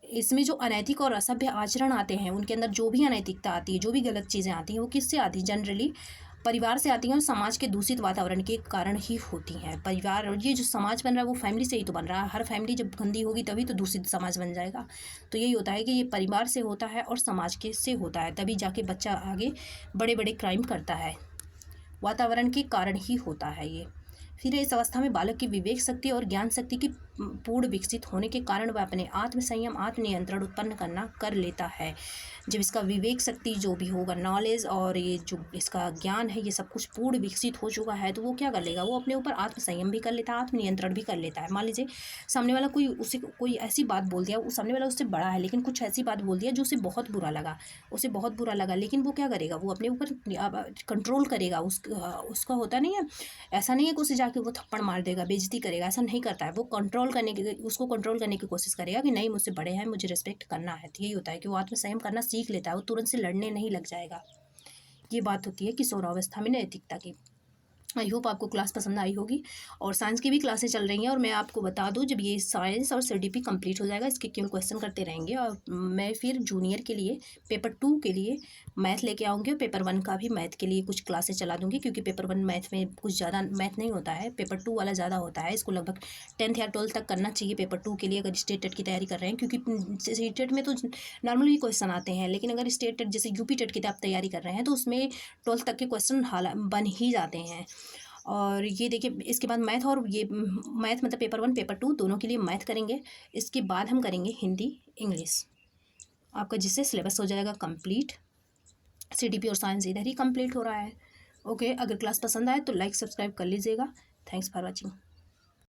इसमें जो अनैतिक और असभ्य आचरण आते हैं, उनके अंदर जो भी अनैतिकता आती है, जो भी गलत चीज़ें आती हैं, वो किससे आती है, जनरली परिवार से आती हैं और समाज के दूषित वातावरण के कारण ही होती हैं। परिवार, और ये जो समाज बन रहा है वो फैमिली से ही तो बन रहा है। हर फैमिली जब गंदी होगी तभी तो दूषित समाज बन जाएगा। तो यही होता है कि ये परिवार से होता है और समाज के से होता है, तभी जाके बच्चा आगे बड़े बड़े क्राइम करता है। वातावरण के कारण ही होता है ये। फिर इस अवस्था में बालक की विवेक शक्ति और ज्ञान शक्ति की पूर्ण विकसित होने के कारण वह अपने आत्म संयम, आत्म नियंत्रण उत्पन्न कर लेता है। जब इसका विवेक शक्ति जो भी होगा, नॉलेज और ये जो इसका ज्ञान है, ये सब कुछ पूर्ण विकसित हो चुका है, तो वो क्या कर लेगा, वो अपने ऊपर आत्म संयम भी कर लेता है, आत्म नियंत्रण भी कर लेता है। मान लीजिए सामने वाला कोई ऐसी बात बोल दिया, वो सामने वाला उससे बड़ा है लेकिन कुछ ऐसी बात बोल दिया जो उसे बहुत बुरा लगा, लेकिन वो क्या करेगा, वो अपने ऊपर कंट्रोल करेगा। उसका होता नहीं है, ऐसा नहीं है कि उसे जाके वो थप्पड़ मार देगा, बेइज्जती करेगा, ऐसा नहीं करता है। वो उसको कंट्रोल करने की कोशिश करेगा कि नहीं, मुझसे बड़े हैं, मुझे रिस्पेक्ट करना है। तो यही होता है कि वो आत्मसंयम करना सीख लेता है, वो तुरंत से लड़ने नहीं लग जाएगा। ये बात होती है किशोरावस्था में नैतिकता की। आई होप आपको क्लास पसंद आई होगी। और साइंस की भी क्लासें चल रही हैं, और मैं आपको बता दूं, जब ये साइंस और सीडीपी कंप्लीट हो जाएगा, इसके केवल क्वेश्चन करते रहेंगे, और मैं फिर जूनियर के लिए पेपर 2 के लिए मैथ लेके आऊँगी, और पेपर 1 का भी मैथ के लिए कुछ क्लासें चला दूँगी, क्योंकि पेपर 1 मैथ में कुछ ज़्यादा मैथ नहीं होता है, पेपर 2 वाला ज़्यादा होता है। इसको लगभग 10th या 12th तक करना चाहिए पेपर 2 के लिए, अगर स्टेट टेट की तैयारी कर रहे हैं, क्योंकि स्टेट में तो नॉर्मली क्वेश्चन आते हैं, लेकिन अगर स्टेट टेट जैसे यूपी टेट की आप तैयारी कर रहे हैं, तो उसमें 12th तक के क्वेश्चन बन ही जाते हैं। और ये देखिए, इसके बाद मैथ, और ये मैथ मतलब पेपर 1 पेपर 2 दोनों के लिए मैथ करेंगे। इसके बाद हम करेंगे हिंदी इंग्लिश आपका, जिससे सिलेबस हो जाएगा कंप्लीट। सीडीपी और साइंस इधर ही कंप्लीट हो रहा है। ओके, अगर क्लास पसंद आए तो लाइक सब्सक्राइब कर लीजिएगा। Thanks for watching.